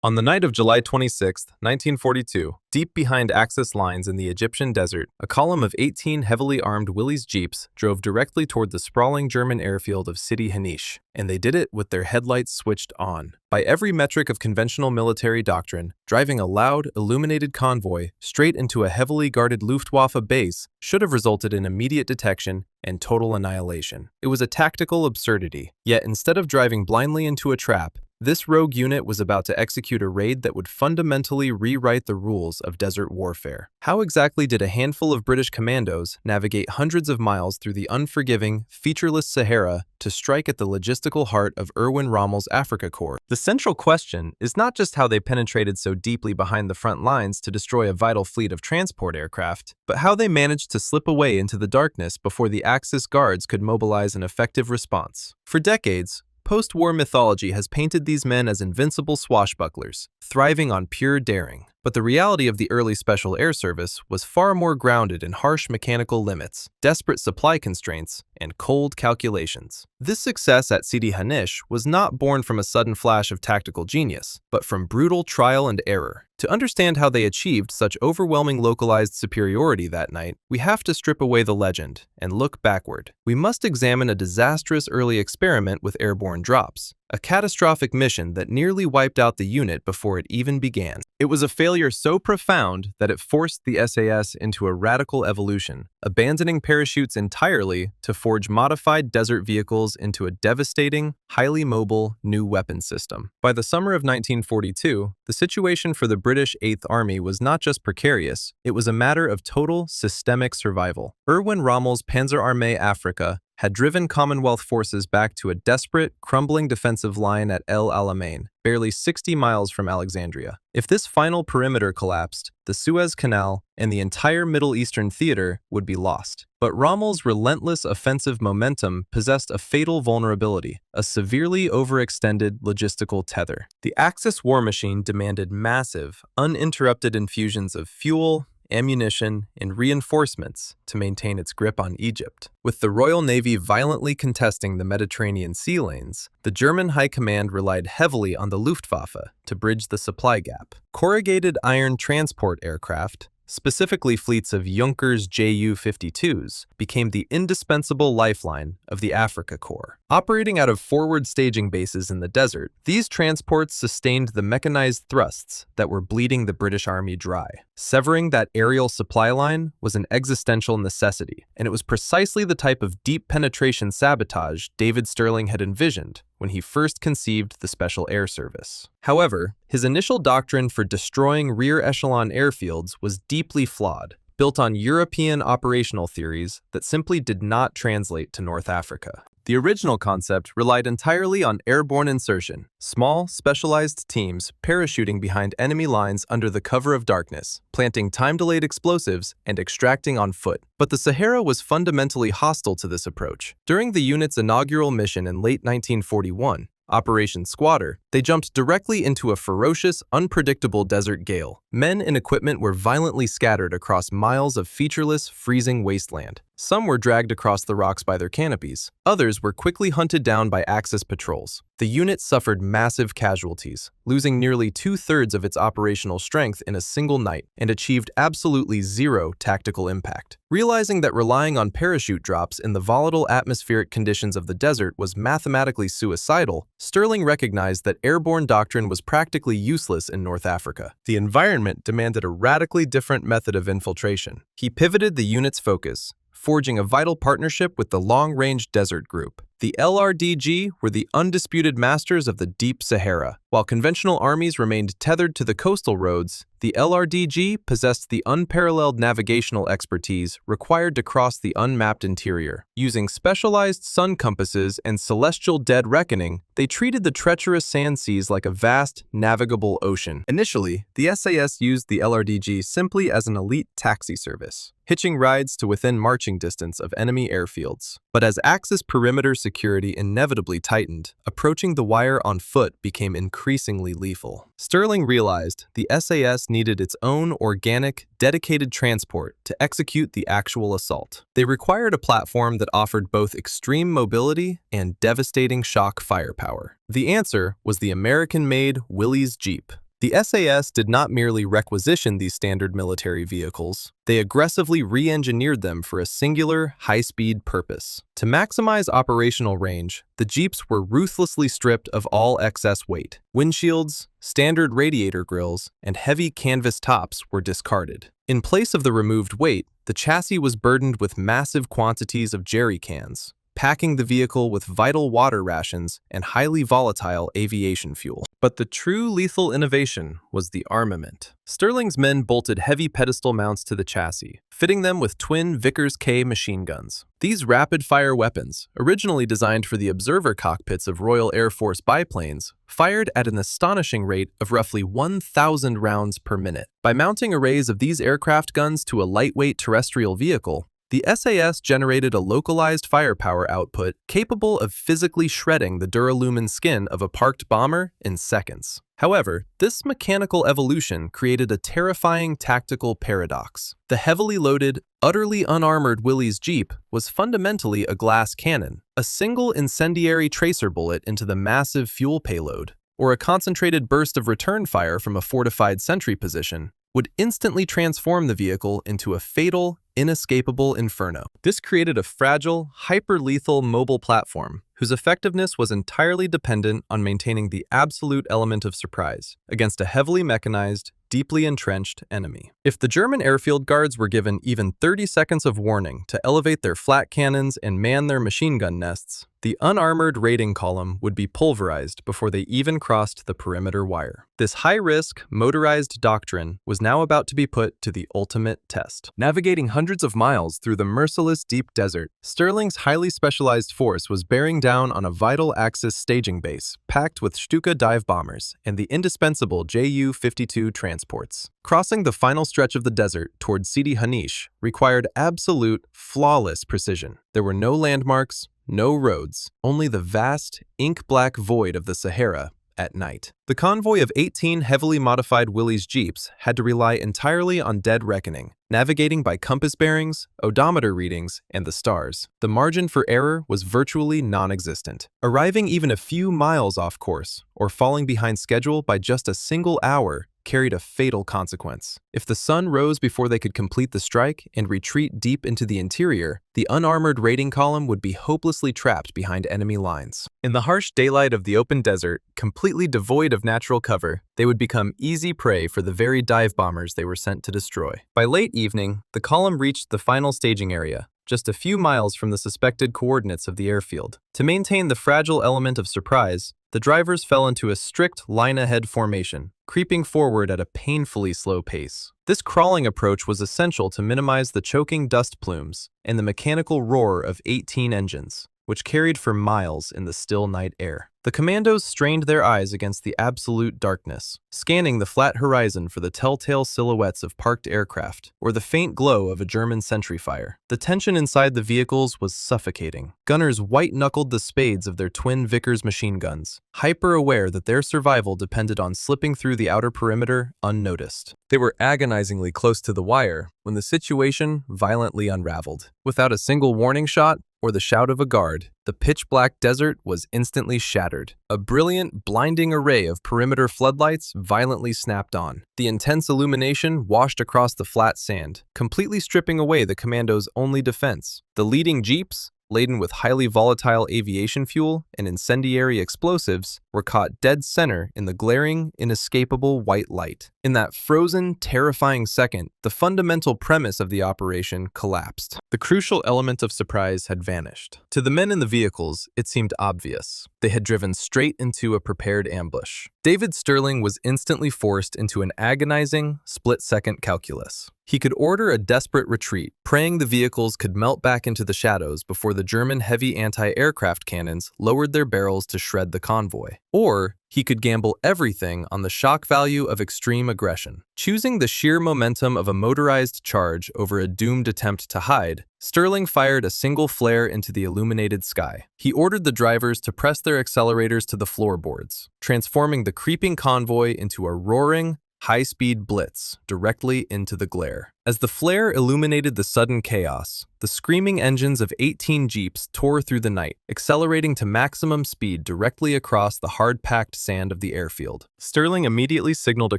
On the night of July 26, 1942, deep behind Axis lines in the Egyptian desert, a column of 18 heavily armed Willys jeeps drove directly toward the sprawling German airfield of Sidi Haneish, and they did it with their headlights switched on. By every metric of conventional military doctrine, driving a loud, illuminated convoy straight into a heavily guarded Luftwaffe base should have resulted in immediate detection and total annihilation. It was a tactical absurdity, yet instead of driving blindly into a trap, this rogue unit was about to execute a raid that would fundamentally rewrite the rules of desert warfare. How exactly did a handful of British commandos navigate hundreds of miles through the unforgiving, featureless Sahara to strike at the logistical heart of Erwin Rommel's Afrika Korps? The central question is not just how they penetrated so deeply behind the front lines to destroy a vital fleet of transport aircraft, but how they managed to slip away into the darkness before the Axis guards could mobilize an effective response. For decades, post-war mythology has painted these men as invincible swashbucklers, thriving on pure daring. But the reality of the early Special Air Service was far more grounded in harsh mechanical limits, desperate supply constraints, and cold calculations. This success at Sidi Haneish was not born from a sudden flash of tactical genius, but from brutal trial and error. To understand how they achieved such overwhelming localized superiority that night, we have to strip away the legend and look backward. We must examine a disastrous early experiment with airborne drops, a catastrophic mission that nearly wiped out the unit before it even began. It was a failure so profound that it forced the SAS into a radical evolution, abandoning parachutes entirely to forge modified desert vehicles into a devastating, highly mobile new weapon system. By the summer of 1942, the situation for the British 8th Army was not just precarious, it was a matter of total, systemic survival. Erwin Rommel's Panzerarmee Afrika had driven Commonwealth forces back to a desperate, crumbling defensive line at El Alamein, barely 60 miles from Alexandria. If this final perimeter collapsed, the Suez Canal and the entire Middle Eastern theater would be lost. But Rommel's relentless offensive momentum possessed a fatal vulnerability, a severely overextended logistical tether. The Axis war machine demanded massive, uninterrupted infusions of fuel, ammunition, and reinforcements to maintain its grip on Egypt. With the Royal Navy violently contesting the Mediterranean sea lanes, the German High Command relied heavily on the Luftwaffe to bridge the supply gap. Corrugated iron transport aircraft, specifically fleets of Junkers Ju-52s, became the indispensable lifeline of the Afrika Korps. Operating out of forward staging bases in the desert, these transports sustained the mechanized thrusts that were bleeding the British Army dry. Severing that aerial supply line was an existential necessity, and it was precisely the type of deep penetration sabotage David Stirling had envisioned when he first conceived the Special Air Service. However, his initial doctrine for destroying rear echelon airfields was deeply flawed, built on European operational theories that simply did not translate to North Africa. The original concept relied entirely on airborne insertion, small, specialized teams parachuting behind enemy lines under the cover of darkness, planting time-delayed explosives, and extracting on foot. But the Sahara was fundamentally hostile to this approach. During the unit's inaugural mission in late 1941, Operation Squatter, they jumped directly into a ferocious, unpredictable desert gale. Men and equipment were violently scattered across miles of featureless, freezing wasteland. Some were dragged across the rocks by their canopies. Others were quickly hunted down by Axis patrols. The unit suffered massive casualties, losing nearly 2/3 of its operational strength in a single night, and achieved absolutely zero tactical impact. Realizing that relying on parachute drops in the volatile atmospheric conditions of the desert was mathematically suicidal, Stirling recognized that airborne doctrine was practically useless in North Africa. The environment demanded a radically different method of infiltration. He pivoted the unit's focus, forging a vital partnership with the Long-Range Desert Group. The LRDG were the undisputed masters of the Deep Sahara. While conventional armies remained tethered to the coastal roads, the LRDG possessed the unparalleled navigational expertise required to cross the unmapped interior. Using specialized sun compasses and celestial dead reckoning, they treated the treacherous sand seas like a vast, navigable ocean. Initially, the SAS used the LRDG simply as an elite taxi service, hitching rides to within marching distance of enemy airfields. But as Axis perimeter security inevitably tightened, approaching the wire on foot became increasingly lethal. Stirling realized the SAS needed its own organic, dedicated transport to execute the actual assault. They required a platform that offered both extreme mobility and devastating shock firepower. The answer was the American-made Willys Jeep. The SAS did not merely requisition these standard military vehicles, they aggressively re-engineered them for a singular, high-speed purpose. To maximize operational range, the Jeeps were ruthlessly stripped of all excess weight. Windshields, standard radiator grills, and heavy canvas tops were discarded. In place of the removed weight, the chassis was burdened with massive quantities of jerry cans, packing the vehicle with vital water rations and highly volatile aviation fuel. But the true lethal innovation was the armament. Stirling's men bolted heavy pedestal mounts to the chassis, fitting them with twin Vickers K machine guns. These rapid-fire weapons, originally designed for the observer cockpits of Royal Air Force biplanes, fired at an astonishing rate of roughly 1,000 rounds per minute. By mounting arrays of these aircraft guns to a lightweight terrestrial vehicle, the SAS generated a localized firepower output capable of physically shredding the duralumin skin of a parked bomber in seconds. However, this mechanical evolution created a terrifying tactical paradox. The heavily loaded, utterly unarmored Willys Jeep was fundamentally a glass cannon. A single incendiary tracer bullet into the massive fuel payload, or a concentrated burst of return fire from a fortified sentry position, would instantly transform the vehicle into a fatal, inescapable inferno. This created a fragile, hyper-lethal mobile platform whose effectiveness was entirely dependent on maintaining the absolute element of surprise against a heavily mechanized, deeply entrenched enemy. If the German airfield guards were given even 30 seconds of warning to elevate their flat cannons and man their machine gun nests, the unarmored raiding column would be pulverized before they even crossed the perimeter wire. This high-risk, motorized doctrine was now about to be put to the ultimate test. Navigating hundreds of miles through the merciless deep desert, Stirling's highly specialized force was bearing down on a vital Axis staging base packed with Stuka dive bombers and the indispensable Ju-52 transports. Crossing the final stretch of the desert toward Sidi Haneish required absolute, flawless precision. There were no landmarks, no roads, only the vast, ink-black void of the Sahara at night. The convoy of 18 heavily modified Willys Jeeps had to rely entirely on dead reckoning, navigating by compass bearings, odometer readings, and the stars. The margin for error was virtually non-existent. Arriving even a few miles off course, or falling behind schedule by just a single hour, carried a fatal consequence. If the sun rose before they could complete the strike and retreat deep into the interior, the unarmored raiding column would be hopelessly trapped behind enemy lines. In the harsh daylight of the open desert, completely devoid of natural cover, they would become easy prey for the very dive bombers they were sent to destroy. By late evening, the column reached the final staging area, just a few miles from the suspected coordinates of the airfield. To maintain the fragile element of surprise, the drivers fell into a strict line-ahead formation, creeping forward at a painfully slow pace. This crawling approach was essential to minimize the choking dust plumes and the mechanical roar of 18 engines, which carried for miles in the still night air. The commandos strained their eyes against the absolute darkness, scanning the flat horizon for the telltale silhouettes of parked aircraft or the faint glow of a German sentry fire. The tension inside the vehicles was suffocating. Gunners white-knuckled the spades of their twin Vickers machine guns, hyper-aware that their survival depended on slipping through the outer perimeter unnoticed. They were agonizingly close to the wire when the situation violently unraveled. Without a single warning shot or the shout of a guard, the pitch-black desert was instantly shattered. A brilliant, blinding array of perimeter floodlights violently snapped on. The intense illumination washed across the flat sand, completely stripping away the commandos' only defense. The leading jeeps, laden with highly volatile aviation fuel and incendiary explosives, were caught dead center in the glaring, inescapable white light. In that frozen, terrifying second, the fundamental premise of the operation collapsed. The crucial element of surprise had vanished. To the men in the vehicles, it seemed obvious. They had driven straight into a prepared ambush. David Stirling was instantly forced into an agonizing, split-second calculus. He could order a desperate retreat, praying the vehicles could melt back into the shadows before the German heavy anti-aircraft cannons lowered their barrels to shred the convoy. Or he could gamble everything on the shock value of extreme aggression. Choosing the sheer momentum of a motorized charge over a doomed attempt to hide, Stirling fired a single flare into the illuminated sky. He ordered the drivers to press their accelerators to the floorboards, transforming the creeping convoy into a roaring, high-speed blitz directly into the glare. As the flare illuminated the sudden chaos, the screaming engines of 18 jeeps tore through the night, accelerating to maximum speed directly across the hard-packed sand of the airfield. Stirling immediately signaled a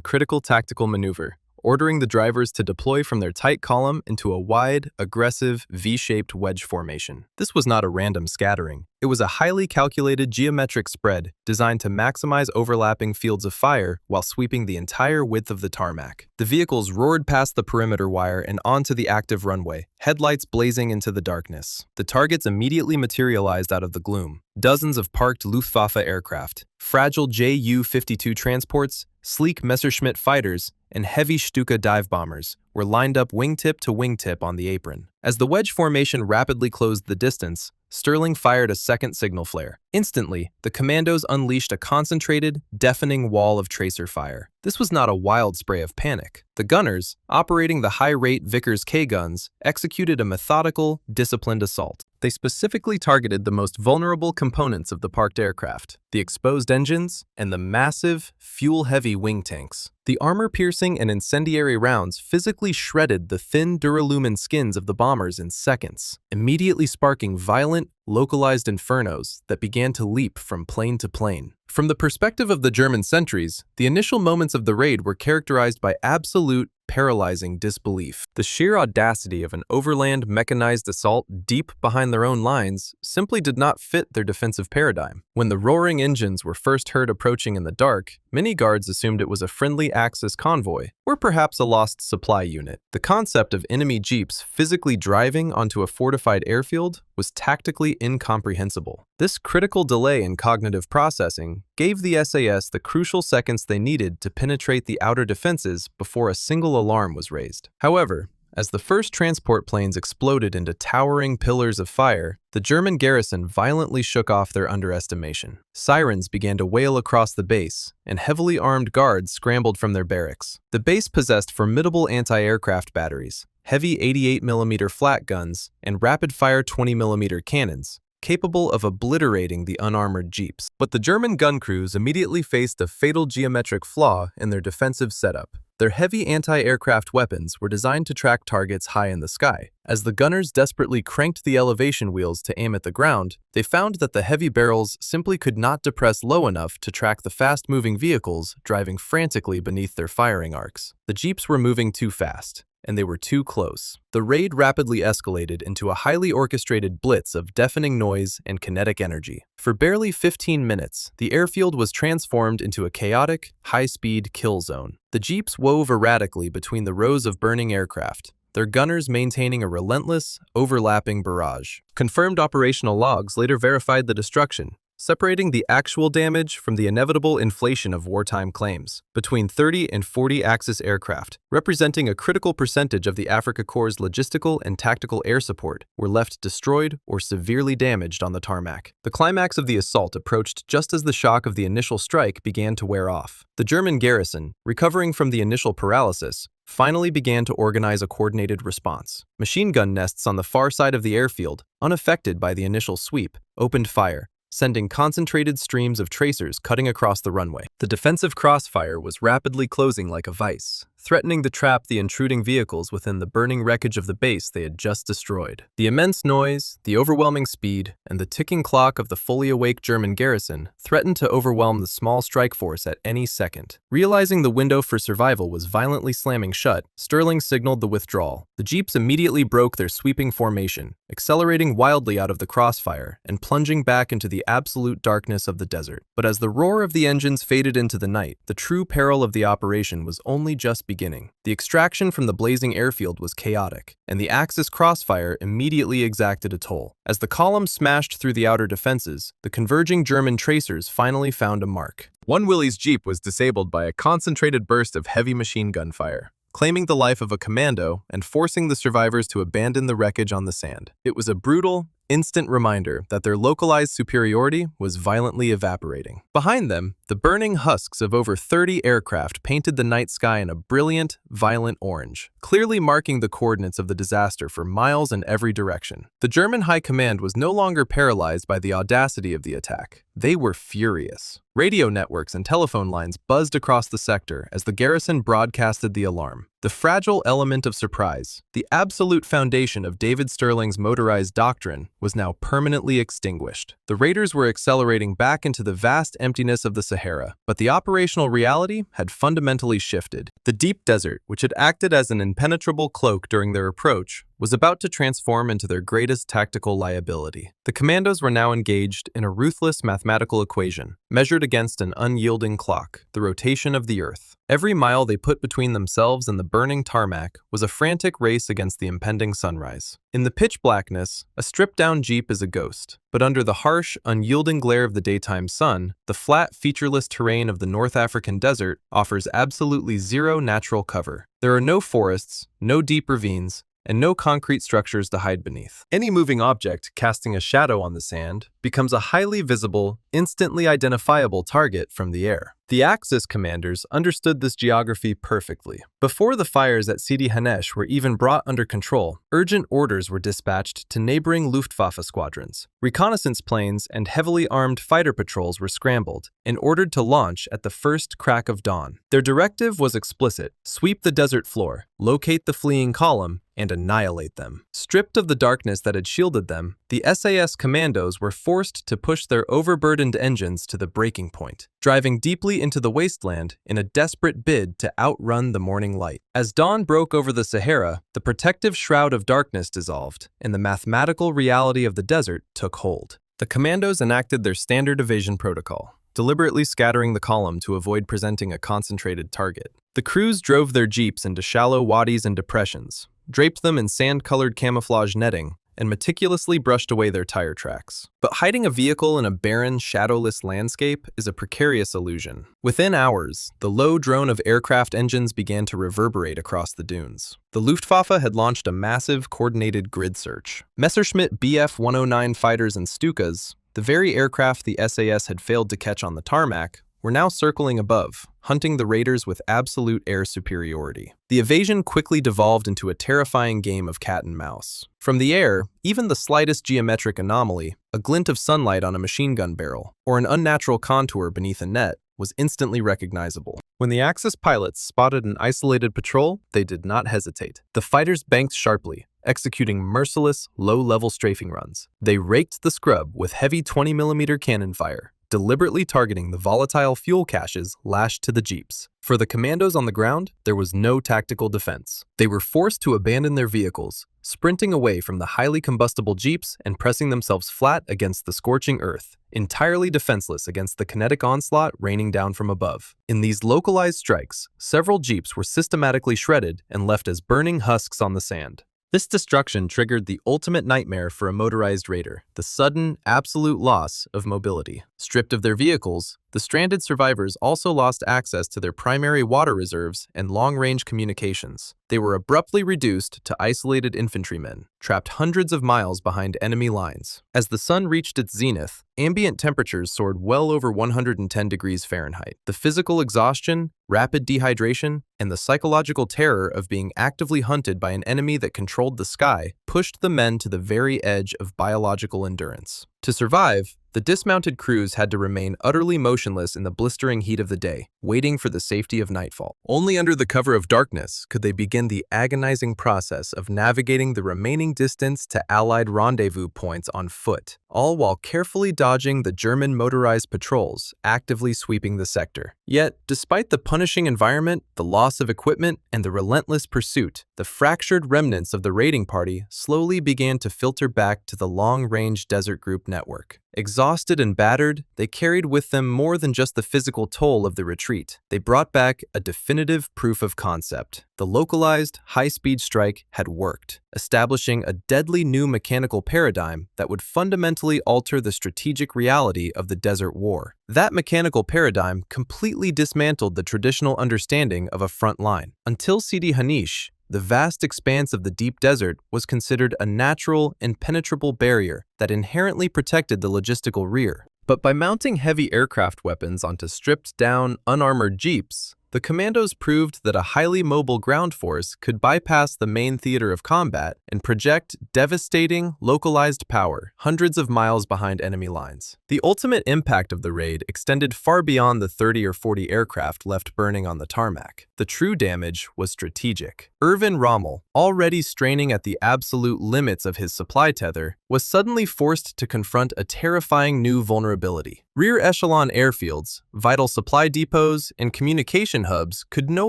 critical tactical maneuver, ordering the drivers to deploy from their tight column into a wide, aggressive, V-shaped wedge formation. This was not a random scattering. It was a highly calculated geometric spread designed to maximize overlapping fields of fire while sweeping the entire width of the tarmac. The vehicles roared past the perimeter wire and onto the active runway, headlights blazing into the darkness. The targets immediately materialized out of the gloom. Dozens of parked Luftwaffe aircraft, fragile Ju-52 transports, sleek Messerschmitt fighters, and heavy Stuka dive bombers were lined up wingtip to wingtip on the apron. As the wedge formation rapidly closed the distance, Stirling fired a second signal flare. Instantly, the commandos unleashed a concentrated, deafening wall of tracer fire. This was not a wild spray of panic. The gunners, operating the high-rate Vickers K guns, executed a methodical, disciplined assault. They specifically targeted the most vulnerable components of the parked aircraft, the exposed engines and the massive, fuel-heavy wing tanks. The armor-piercing and incendiary rounds physically shredded the thin duralumin skins of the bombers in seconds, immediately sparking violent, localized infernos that began to leap from plane to plane. From the perspective of the German sentries, the initial moments of the raid were characterized by absolute, paralyzing disbelief. The sheer audacity of an overland mechanized assault deep behind their own lines simply did not fit their defensive paradigm. When the roaring engines were first heard approaching in the dark, many guards assumed it was a friendly Axis convoy, or perhaps a lost supply unit. The concept of enemy jeeps physically driving onto a fortified airfield was tactically incomprehensible. This critical delay in cognitive processing gave the SAS the crucial seconds they needed to penetrate the outer defenses before a single alarm was raised. However, as the first transport planes exploded into towering pillars of fire, the German garrison violently shook off their underestimation. Sirens began to wail across the base, and heavily armed guards scrambled from their barracks. The base possessed formidable anti-aircraft batteries, heavy 88mm flat guns, and rapid-fire 20mm cannons, capable of obliterating the unarmored jeeps. But the German gun crews immediately faced a fatal geometric flaw in their defensive setup. Their heavy anti-aircraft weapons were designed to track targets high in the sky. As the gunners desperately cranked the elevation wheels to aim at the ground, they found that the heavy barrels simply could not depress low enough to track the fast-moving vehicles driving frantically beneath their firing arcs. The jeeps were moving too fast, and they were too close. The raid rapidly escalated into a highly orchestrated blitz of deafening noise and kinetic energy. For barely 15 minutes, the airfield was transformed into a chaotic, high-speed kill zone. The jeeps wove erratically between the rows of burning aircraft, their gunners maintaining a relentless, overlapping barrage. Confirmed operational logs later verified the destruction, separating the actual damage from the inevitable inflation of wartime claims. Between 30 and 40 Axis aircraft, representing a critical percentage of the Afrika Korps' logistical and tactical air support, were left destroyed or severely damaged on the tarmac. The climax of the assault approached just as the shock of the initial strike began to wear off. The German garrison, recovering from the initial paralysis, finally began to organize a coordinated response. Machine gun nests on the far side of the airfield, unaffected by the initial sweep, opened fire, sending concentrated streams of tracers cutting across the runway. The defensive crossfire was rapidly closing like a vice, threatening to trap the intruding vehicles within the burning wreckage of the base they had just destroyed. The immense noise, the overwhelming speed, and the ticking clock of the fully awake German garrison threatened to overwhelm the small strike force at any second. Realizing the window for survival was violently slamming shut, Stirling signaled the withdrawal. The jeeps immediately broke their sweeping formation, accelerating wildly out of the crossfire and plunging back into the absolute darkness of the desert. But as the roar of the engines faded into the night, the true peril of the operation was only just beginning. The extraction from the blazing airfield was chaotic, and the Axis crossfire immediately exacted a toll. As the column smashed through the outer defenses, the converging German tracers finally found a mark. One Willys jeep was disabled by a concentrated burst of heavy machine gun fire, claiming the life of a commando and forcing the survivors to abandon the wreckage on the sand. It was a brutal, instant reminder that their localized superiority was violently evaporating. Behind them, the burning husks of over 30 aircraft painted the night sky in a brilliant, violent orange, clearly marking the coordinates of the disaster for miles in every direction. The German high command was no longer paralyzed by the audacity of the attack. They were furious. Radio networks and telephone lines buzzed across the sector as the garrison broadcasted the alarm. The fragile element of surprise, the absolute foundation of David Stirling's motorized doctrine, was now permanently extinguished. The raiders were accelerating back into the vast emptiness of the Sahara, but the operational reality had fundamentally shifted. The deep desert, which had acted as an impenetrable cloak during their approach, was about to transform into their greatest tactical liability. The commandos were now engaged in a ruthless mathematical equation, measured against an unyielding clock, the rotation of the Earth. Every mile they put between themselves and the burning tarmac was a frantic race against the impending sunrise. In the pitch blackness, a stripped-down Jeep is a ghost, but under the harsh, unyielding glare of the daytime sun, the flat, featureless terrain of the North African desert offers absolutely zero natural cover. There are no forests, no deep ravines, and no concrete structures to hide beneath. Any moving object casting a shadow on the sand becomes a highly visible, instantly identifiable target from the air. The Axis commanders understood this geography perfectly. Before the fires at Sidi Haneish were even brought under control, urgent orders were dispatched to neighboring Luftwaffe squadrons. Reconnaissance planes and heavily armed fighter patrols were scrambled and ordered to launch at the first crack of dawn. Their directive was explicit: sweep the desert floor, locate the fleeing column, and annihilate them. Stripped of the darkness that had shielded them, the SAS commandos were forced to push their overburdened engines to the breaking point, driving deeply into the wasteland in a desperate bid to outrun the morning light. As dawn broke over the Sahara, the protective shroud of darkness dissolved, and the mathematical reality of the desert took hold. The commandos enacted their standard evasion protocol, deliberately scattering the column to avoid presenting a concentrated target. The crews drove their jeeps into shallow wadis and depressions, draped them in sand-colored camouflage netting, and meticulously brushed away their tire tracks. But hiding a vehicle in a barren, shadowless landscape is a precarious illusion. Within hours, the low drone of aircraft engines began to reverberate across the dunes. The Luftwaffe had launched a massive, coordinated grid search. Messerschmitt Bf-109 fighters and Stukas, the very aircraft the SAS had failed to catch on the tarmac, were now circling above, hunting the raiders with absolute air superiority. The evasion quickly devolved into a terrifying game of cat and mouse. From the air, even the slightest geometric anomaly, a glint of sunlight on a machine gun barrel, or an unnatural contour beneath a net, was instantly recognizable. When the Axis pilots spotted an isolated patrol, they did not hesitate. The fighters banked sharply, executing merciless, low-level strafing runs. They raked the scrub with heavy 20mm cannon fire, deliberately targeting the volatile fuel caches lashed to the jeeps. For the commandos on the ground, there was no tactical defense. They were forced to abandon their vehicles, sprinting away from the highly combustible jeeps and pressing themselves flat against the scorching earth, entirely defenseless against the kinetic onslaught raining down from above. In these localized strikes, several jeeps were systematically shredded and left as burning husks on the sand. This destruction triggered the ultimate nightmare for a motorized raider: the sudden, absolute loss of mobility. Stripped of their vehicles, the stranded survivors also lost access to their primary water reserves and long-range communications. They were abruptly reduced to isolated infantrymen, trapped hundreds of miles behind enemy lines. As the sun reached its zenith, ambient temperatures soared well over 110 degrees Fahrenheit. The physical exhaustion, rapid dehydration, and the psychological terror of being actively hunted by an enemy that controlled the sky pushed the men to the very edge of biological endurance. To survive, the dismounted crews had to remain utterly motionless in the blistering heat of the day, waiting for the safety of nightfall. Only under the cover of darkness could they begin the agonizing process of navigating the remaining distance to Allied rendezvous points on foot, all while carefully dodging the German motorized patrols actively sweeping the sector. Yet, despite the punishing environment, the loss of equipment, and the relentless pursuit, the fractured remnants of the raiding party slowly began to filter back to the long-range desert group network. Exhausted and battered, they carried with them more than just the physical toll of the retreat. They brought back a definitive proof of concept. The localized, high-speed strike had worked, establishing a deadly new mechanical paradigm that would fundamentally alter the strategic reality of the Desert War. That mechanical paradigm completely dismantled the traditional understanding of a front line. Until Sidi Haneish, the vast expanse of the deep desert was considered a natural, impenetrable barrier that inherently protected the logistical rear. But by mounting heavy aircraft weapons onto stripped-down, unarmored jeeps, The commandos proved that a highly mobile ground force could bypass the main theater of combat and project devastating, localized power hundreds of miles behind enemy lines. The ultimate impact of the raid extended far beyond the 30 or 40 aircraft left burning on the tarmac. The true damage was strategic. Erwin Rommel, already straining at the absolute limits of his supply tether, was suddenly forced to confront a terrifying new vulnerability. Rear echelon airfields, vital supply depots, and communication hubs could no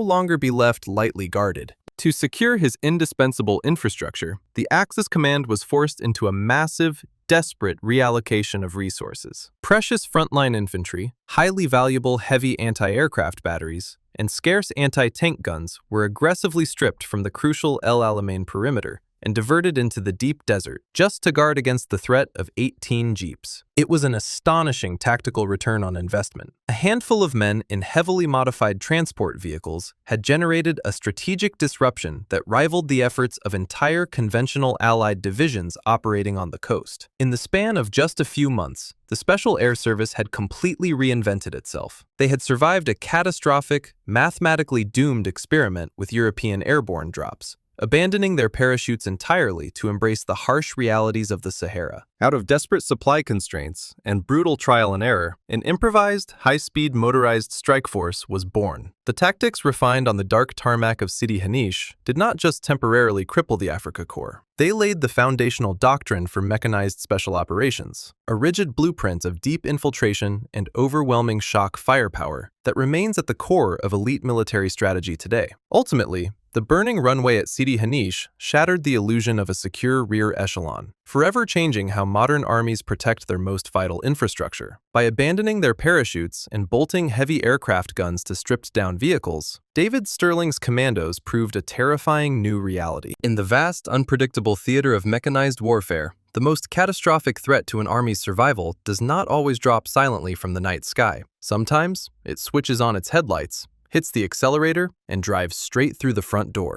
longer be left lightly guarded. To secure his indispensable infrastructure, the Axis command was forced into a massive, desperate reallocation of resources. Precious frontline infantry, highly valuable heavy anti-aircraft batteries, and scarce anti-tank guns were aggressively stripped from the crucial El Alamein perimeter and diverted into the deep desert just to guard against the threat of 18 jeeps. It was an astonishing tactical return on investment. A handful of men in heavily modified transport vehicles had generated a strategic disruption that rivaled the efforts of entire conventional Allied divisions operating on the coast. In the span of just a few months, the Special Air Service had completely reinvented itself. They had survived a catastrophic, mathematically doomed experiment with European airborne drops, abandoning their parachutes entirely to embrace the harsh realities of the Sahara. Out of desperate supply constraints and brutal trial and error, an improvised, high-speed motorized strike force was born. The tactics refined on the dark tarmac of Sidi Haneish did not just temporarily cripple the Afrika Korps. They laid the foundational doctrine for mechanized special operations, a rigid blueprint of deep infiltration and overwhelming shock firepower that remains at the core of elite military strategy today. Ultimately, the burning runway at Sidi Haneish shattered the illusion of a secure rear echelon, forever changing how modern armies protect their most vital infrastructure. By abandoning their parachutes and bolting heavy aircraft guns to stripped-down vehicles, David Stirling's commandos proved a terrifying new reality. In the vast, unpredictable theater of mechanized warfare, the most catastrophic threat to an army's survival does not always drop silently from the night sky. Sometimes, it switches on its headlights, hits the accelerator, and drives straight through the front door.